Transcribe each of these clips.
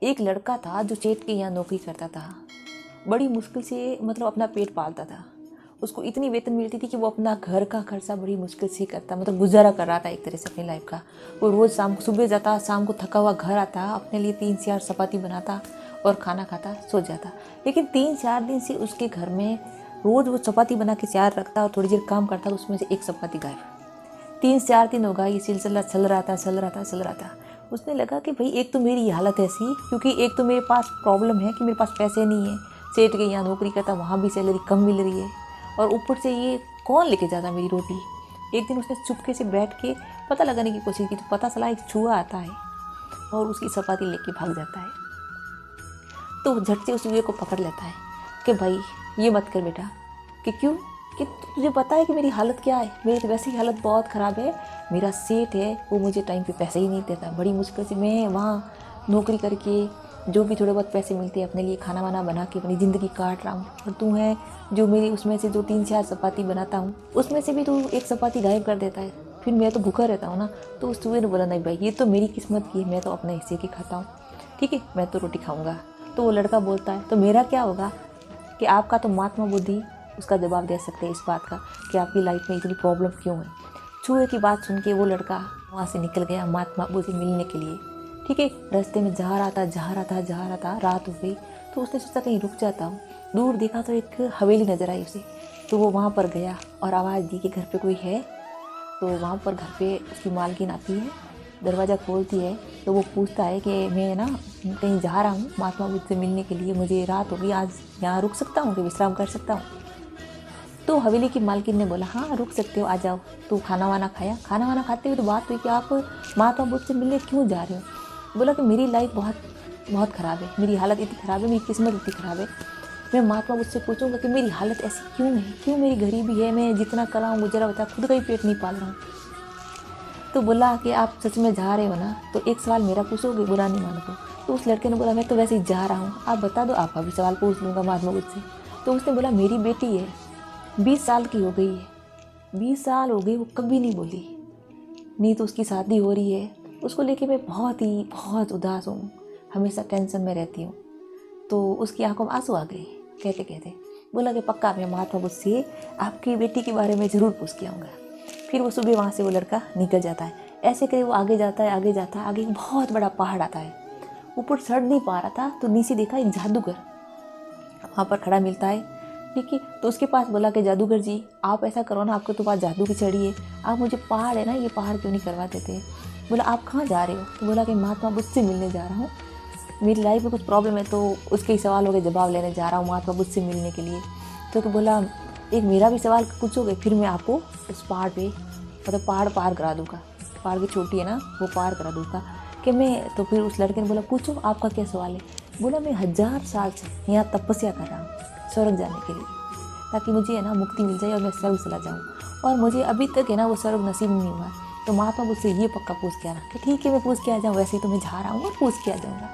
एक लड़का था जो सेठ के यहाँ नौकरी करता था, बड़ी मुश्किल से मतलब अपना पेट पालता था। उसको इतनी वेतन मिलती थी कि वो अपना घर का खर्चा बड़ी मुश्किल से करता, मतलब गुजारा कर रहा था एक तरह से अपनी लाइफ का। वो रोज़ शाम को सुबह जाता, शाम को थका हुआ घर आता, अपने लिए 3 से 4 चपाती बनाता और खाना खाता, सो जाता। लेकिन 3-4 दिन से उसके घर में रोज़ वो चपाती बना के 4 रखता और थोड़ी देर काम करता, तो उसमें से एक चपाती गायब। 3-4 दिन होगा ये सिलसिला चल रहा था। उसने लगा कि भाई एक तो मेरी हालत ऐसी, क्योंकि एक तो मेरे पास प्रॉब्लम है कि मेरे पास पैसे नहीं है, सेठ के यहाँ नौकरी करता, वहाँ भी सैलरी कम मिल रही है, और ऊपर से ये कौन लेके जाता मेरी रोटी। एक दिन उसने चुपके से बैठ के पता लगाने की कोशिश की, तो पता चला एक चूहा आता है और उसकी चपाती लेके भाग जाता है। तो वो झट से उस चूहे को पकड़ लेता है कि भाई ये मत कर बेटा। कि क्यों? कि तुझे पता है कि मेरी हालत क्या है, मेरी तो वैसे ही हालत बहुत ख़राब है। मेरा सेठ है वो मुझे टाइम पे पैसे ही नहीं देता, बड़ी मुश्किल से मैं वहाँ नौकरी करके जो भी थोड़े बहुत पैसे मिलते हैं अपने लिए खाना वाना बना के अपनी ज़िंदगी काट रहा हूँ। और तू है जो मेरी उसमें से जो 3-4 चपाती बनाता हूँ उसमें से भी तू एक चपाती गायब कर देता है, फिर मैं तो भूखा रहता हूँ ना। तो उस चूहे ने बोला नहीं भाई, ये तो मेरी किस्मत की है, मैं तो अपने हिस्से की खाता हूँ, ठीक है मैं तो रोटी खाऊँगा। तो वो लड़का बोलता है तो मेरा क्या होगा? कि आपका तो महात्मा बुद्धि उसका जवाब दे सकते हैं इस बात का कि आपकी लाइफ में इतनी प्रॉब्लम क्यों है। चूहे की बात सुन के वो लड़का वहाँ से निकल गया महात्मा बुद्धि मिलने के लिए, ठीक है। रास्ते में जा रहा था, रात हो गई। तो उसने सोचा कहीं रुक जाता हूँ। दूर देखा तो एक हवेली नज़र आई उसे, तो वो वहाँ पर गया और आवाज़ दी कि घर पे कोई है। तो वहाँ पर घर पे उसकी मालकिन आती है, दरवाज़ा खोलती है। तो वो पूछता है कि मैं ना कहीं जा रहा हूँ महात्मा बुद्ध से मिलने के लिए, मुझे रात होगी, आज यहाँ रुक सकता हूँ कि विश्राम कर सकता हूँ? तो हवेली की मालकिन ने बोला हाँ रुक सकते हो, आ जाओ। तो खाना वाना खाया, खाना वाना खाते हुए तो बात हुई कि आप महात्मा बुद्ध से मिलने क्यों जा रहे हो? बोला कि मेरी लाइफ बहुत ख़राब है, मेरी हालत इतनी ख़राब है, मेरी किस्मत इतनी ख़राब है। मैं महात्मा बुद्ध से पूछूंगा कि मेरी हालत ऐसी क्यों है, क्यों मेरी गरीबी है, मैं जितना कर रहा हूँ गुजरा होता है, खुद का ही पेट नहीं पाल रहा हूँ। तो बोला कि आप सच में जा रहे हो ना, तो एक सवाल मेरा पूछोगे, बुरा नहीं मानो तो उस लड़के ने बोला मैं तो वैसे ही जा रहा हूँ, आप बता दो, आपका भी सवाल पूछ लूँगा महात्मा बुद्ध से। तो उसने बोला मेरी बेटी है, 20 साल की हो गई है, 20 साल हो गई, वो कभी नहीं बोली, नहीं तो उसकी शादी हो रही है, उसको लेके मैं बहुत उदास हूँ, हमेशा टेंशन में रहती हूँ। तो उसकी आंखों में आंसू आ गए कहते कहते। बोला कि पक्का मैं महात्मा बुद्ध से आपकी बेटी के बारे में ज़रूर पूछ के आऊँगा। फिर वो सुबह वहाँ से वो लड़का निकल जाता है। ऐसे करे वो आगे जाता है, आगे एक बहुत बड़ा पहाड़ आता है। ऊपर चढ़ नहीं पा रहा था तो नीचे देखा एक जादूगर वहाँ पर खड़ा मिलता है, ठीक है। तो उसके पास बोला कि जादूगर जी आप ऐसा करो ना, आपके तो पास जादू की छड़ी है, आप मुझे पहाड़ है ना, ये पहाड़ क्यों नहीं करवा देते? बोला आप कहाँ जा रहे हो? तो बोला कि महात्मा बुद्ध से मिलने जा रहा हूँ, मेरी लाइफ में कुछ प्रॉब्लम है, तो उसके ही सवालों के जवाब लेने जा रहा हूँ महात्मा बुद्ध से मिलने के लिए। तो बोला एक मेरा भी सवाल पूछोगे, फिर मैं आपको उस पहाड़ पे मतलब पहाड़ पार करा दूँगा, पहाड़ की चोटी है ना वो पार करा दूँगा कि मैं। तो फिर उस लड़के ने बोला पूछो आपका क्या सवाल है? बोला मैं 1000 साल से यहाँ तपस्या कर रहा हूँ स्वर्ग जाने के लिए, ताकि मुझे है ना मुक्ति मिल जाए और मैं स्वर्ग चला जाऊँ, और मुझे अभी तक है ना वो स्वर्ग नसीब नहीं हुआ। तो महात्मा बुद्ध से ये पक्का पूछ के आना कि ठीक है मैं पूछ के आ जाऊँ, वैसे ही तो मैं जा रहा हूँ और पूछ के आ जाऊँगा।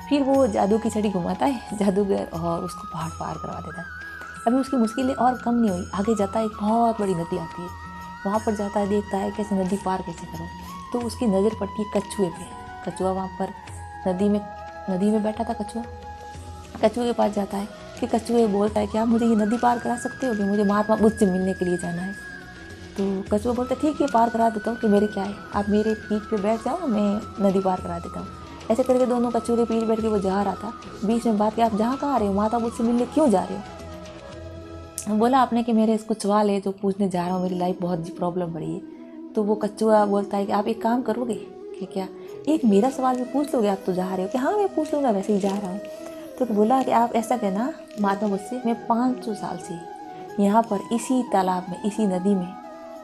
फिर वो जादू की छड़ी घुमाता है जादूगर और उसको पहाड़ पार करवा देता है। अभी उसकी मुश्किलें और कम नहीं हुई, आगे जाता है एक बहुत बड़ी नदी आती है, वहाँ पर जाता है, देखता है कैसे नदी पार कैसे करो। तो उसकी नज़र पड़ती है कछुए पे। कछुआ वहाँ पर नदी में बैठा था कछुआ। कछुए के पास जाता है कि कछुए बोलता है कि आप मुझे ये नदी पार करा सकते हो कि मुझे महात्मा बुद्ध से मिलने के लिए जाना है। तो कछुआ बोलता है ठीक है पार करा देता हूँ, कि मेरे क्या है, आप मेरे पीठ पे बैठ जाओ, मैं नदी पार करा देता हूँ। ऐसे करके दोनों कछुए के पीठ बैठ के वो जा रहा था। बीच में बात कि आप जहाँ कहाँ आ रहे हो, महात्मा बुद्ध से मिलने क्यों जा रहे हो? बोला आपने कि मेरे कुछ सवाल है जो पूछने जा रहा हूँ, मेरी लाइफ बहुत प्रॉब्लम बड़ी है। तो वो कछुआ बोलता है कि आप एक काम करोगे कि क्या, एक मेरा सवाल भी पूछ लोगे? आप तो जा रहे हो कि हाँ मैं पूछ लूँगा, वैसे ही जा रहा हूँ। तो बोला कि आप ऐसा कहना महात्मा बुद्ध से, मैं 500 साल से यहाँ पर इसी तालाब में, इसी नदी में,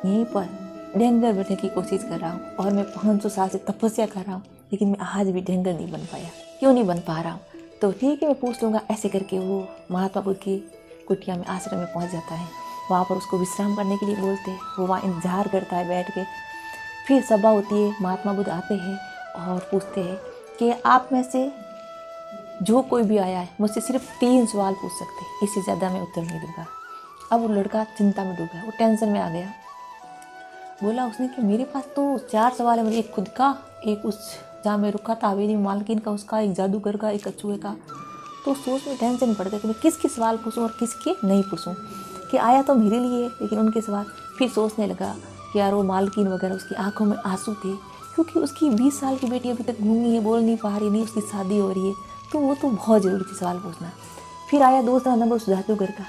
यहीं पर ढेंगर बनने की कोशिश कर रहा हूँ, और मैं 500 साल से तपस्या कर रहा हूँ, लेकिन मैं आज भी ढेंगर नहीं बन पाया। क्यों नहीं बन पा रहा हूँ? तो ठीक है मैं पूछ लूँगा। ऐसे करके वो महात्मा बुद्ध की कुटिया में, आश्रम में पहुँच जाता है। वहाँ पर उसको विश्राम करने के लिए बोलते हैं, वो वहाँ इंतजार करता है बैठ के। फिर सभा होती है, महात्मा बुद्ध आते हैं और पूछते हैं कि आप में से जो कोई भी आया है मुझसे सिर्फ 3 सवाल पूछ सकते हैं, इससे ज़्यादा मैं उत्तर नहीं दूंगा। अब वो लड़का चिंता में डूब गया, वो टेंशन में आ गया। बोला उसने कि मेरे पास तो 4 सवाल है, मुझे एक खुद का, एक उस जहाँ मैं रुका था हवेली मालकिन का, उसका, एक जादूगर का, एक कछुए का। तो सोच में टेंशन पड़ गया कि मैं किसके सवाल पूछूं और किसके नहीं पूछूं, कि आया तो मेरे लिए लेकिन उनके सवाल। फिर सोचने लगा कि यार वो मालकिन वगैरह, उसकी आंखों में आंसू थे क्योंकि उसकी 20 साल की बेटी अभी तक गूंगी है, बोल नहीं पा रही, नहीं उसकी शादी हो रही है, तो वो तो बहुत ज़रूरी थी सवाल पूछना। फिर आया दूसरा नंबर उस जादूगर का,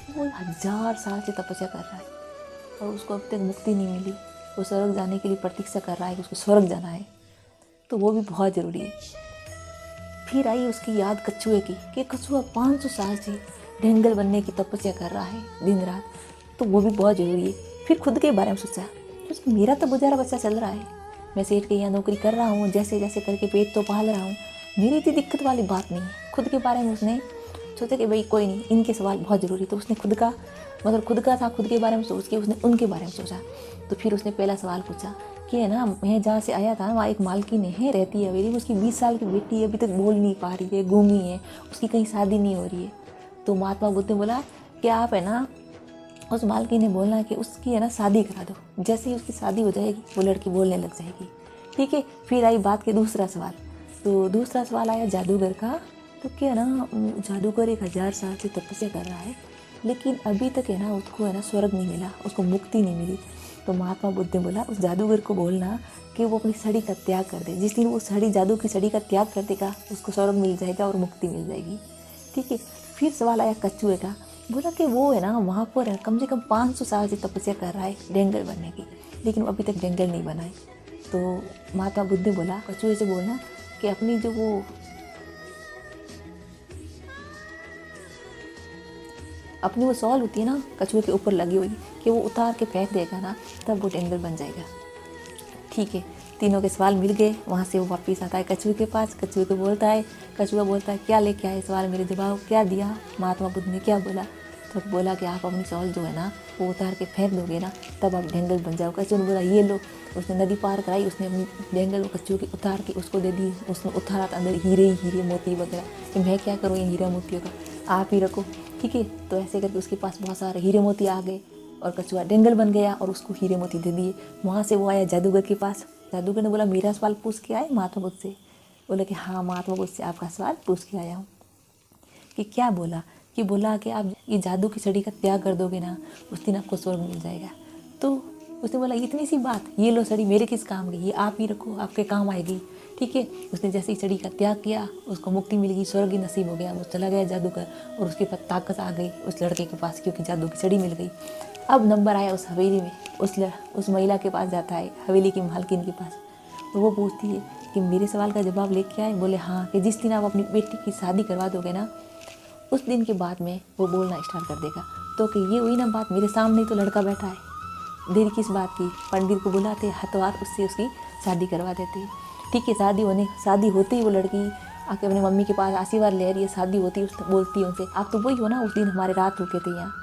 वो 1000 साल से तपस्या कर रहा है और उसको अब तक मुक्ति नहीं मिली। वो स्वर्ग जाने के लिए प्रतीक्षा कर रहा है कि उसको स्वर्ग जाना है, तो वो भी बहुत ज़रूरी है। फिर आई उसकी याद कछुए की कि कछुआ 500 साल से ढेंगल बनने की तपस्या कर रहा है दिन रात, तो वो भी बहुत ज़रूरी है। फिर खुद के बारे में सोचा, तो मेरा तो गुजारा बच्चा चल रहा है, मैं सेठ के यहाँ नौकरी कर रहा हूँ, जैसे जैसे करके पेट तो पाल रहा हूँ, मेरी इतनी दिक्कत वाली बात नहीं है। खुद के बारे में उसने सोचा कि भाई कोई नहीं, इनके सवाल बहुत ज़रूरी, तो उसने खुद का था, खुद के बारे में सोच के उसने उनके बारे में सोचा। तो फिर उसने पहला सवाल पूछा कि है ना, मैं जहाँ से आया था वहाँ एक मालकिन है, रहती है हवेली में, उसकी 20 साल की बेटी है, अभी तक बोल नहीं पा रही है, गूंगी है, उसकी कहीं शादी नहीं हो रही है। तो महात्मा बुद्ध ने बोला कि आप है ना, उस मालकिन ने बोलना कि उसकी है ना शादी करा दो, जैसे ही उसकी शादी हो जाएगी वो लड़की बोलने लग जाएगी। ठीक है। फिर आई बात के दूसरा सवाल। तो दूसरा सवाल आया जादूगर का, तो क्या ना, जादूगर 1000 साल से तपस्या कर रहा है लेकिन अभी तक है ना उसको है ना स्वर्ग नहीं मिला, उसको मुक्ति नहीं मिली। तो महात्मा बुद्ध ने बोला उस जादूगर को बोलना कि वो अपनी छड़ी का त्याग कर दे, जिस दिन वो जादू की छड़ी का त्याग कर देगा उसको स्वर्ग मिल जाएगा और मुक्ति मिल जाएगी। ठीक है। फिर सवाल आया कछुए का, बोला कि वो है ना वहाँ पर कम से कम 500 साल से तपस्या कर रहा है डेंगल बनने की, लेकिन वो अभी तक डेंगल नहीं बना है। तो महात्मा बुद्ध ने बोला कछुए से बोलना कि अपनी जो वो सॉल होती है ना कछुए के ऊपर लगी हुई, कि वो उतार के फेंक देगा ना, तब वो डेंगल बन जाएगा। ठीक है। तीनों के सवाल मिल गए। वहाँ से वो वापस आता है कछुए के पास, कछुए को बोलता है, कछुआ बोलता है क्या लेके आए सवाल, मेरे जवाब क्या दिया। महात्मा बुद्ध ने क्या बोला, तो बोला कि आप अपनी सॉल जो है ना वो उतार के फेंक दोगे ना, तब आप डेंगल बन जाओ। कछुए ने बोला ये लो। उसने नदी पार कराई, उसने अपनी डेंगल वो कछुए की उतार के उसको दे दी। उसने उतारा था अंदर हीरे मोती वगैरह, कि मैं क्या करूँ इन हीरा मोतियों का, आप ही रखो। ठीक है। तो ऐसे करके उसके पास बहुत सारे हीरे मोती आ गए और कछुआ डेंगल बन गया और उसको हीरे मोती दे दिए। वहाँ से वो आया जादूगर के पास। जादूगर ने बोला मेरा सवाल पूछ के आए महात्मा बुद्ध से। बोला कि हाँ महात्मा बुद्ध से आपका सवाल पूछ के आया हूँ। कि क्या बोला, कि बोला कि आप ये जादू की छड़ी का त्याग कर दोगे ना, उस दिन आपको स्वर्ग मिल जाएगा। तो उसने बोला इतनी सी बात, ये लो छड़ी मेरे किस काम की, ये आप ही रखो, आपके काम आएगी। ठीक है। उसने जैसे ही छड़ी का त्याग किया उसको मुक्ति मिल गई, स्वर्ग ही नसीब हो गया। वो चला गया जादूगर और उसके पास ताकत आ गई उस लड़के के पास, क्योंकि जादू की छड़ी मिल गई। अब नंबर आया उस हवेली में, उस महिला के पास जाता है, हवेली की मालकिन के पास। और वो पूछती है कि मेरे सवाल का जवाब लेके आए। बोले हाँ, कि जिस दिन आप अपनी बेटी की शादी करवा दोगे ना, उस दिन के बाद में वो बोलना स्टार्ट कर देगा। तो कि ये हुई ना बात, मेरे सामने तो लड़का बैठा है, देर किस बात की। पंडित को बुलाते, हाथों हाथ उससे उसकी शादी करवा देते। ठीक है। शादी होते ही वो लड़की आके अपने मम्मी के पास आशीर्वाद ले रही है। शादी होती है, बोलती है उनसे आप तो वही हो ना, उस दिन हमारे रात रुके थे यहाँ।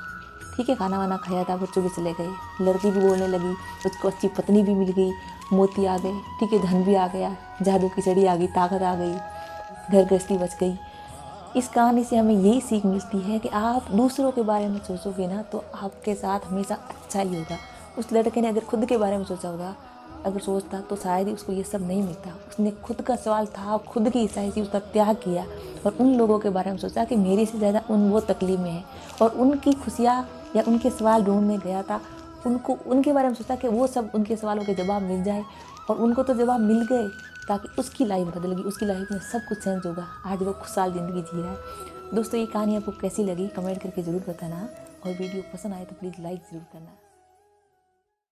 ठीक है। खाना वाना खाया था, बच्चों भी चले गए, लड़की भी बोलने लगी, उसको अच्छी पत्नी भी मिल गई, मोती आ गए। ठीक है। धन भी आ गया, जादू की छड़ी आ गई, ताकत आ गई, घर गृहस्थी बच गई। इस कहानी से हमें यही सीख मिलती है कि आप दूसरों के बारे में सोचोगे ना तो आपके साथ हमेशा अच्छा ही होगा। उस लड़के ने अगर खुद के बारे में सोचा होगा, अगर सोचता तो शायद ही उसको ये सब नहीं मिलता। उसने खुद का सवाल था, खुद की इच्छा थी, उसका त्याग किया और उन लोगों के बारे में सोचा कि मेरे से ज़्यादा वो तकलीफ में है, और उनकी खुशियाँ या उनके सवाल ढूंढने गया था। उनके बारे में सोचा कि वो सब उनके सवालों के जवाब मिल जाए, और उनको तो जवाब मिल गए, ताकि उसकी लाइफ बदल गई, उसकी लाइफ में सब कुछ चेंज होगा। आज वो खुशहाल ज़िंदगी जी रहा है। दोस्तों ये कहानी आपको कैसी लगी कमेंट करके ज़रूर बताना, और वीडियो पसंद आए तो प्लीज़ लाइक ज़रूर करना।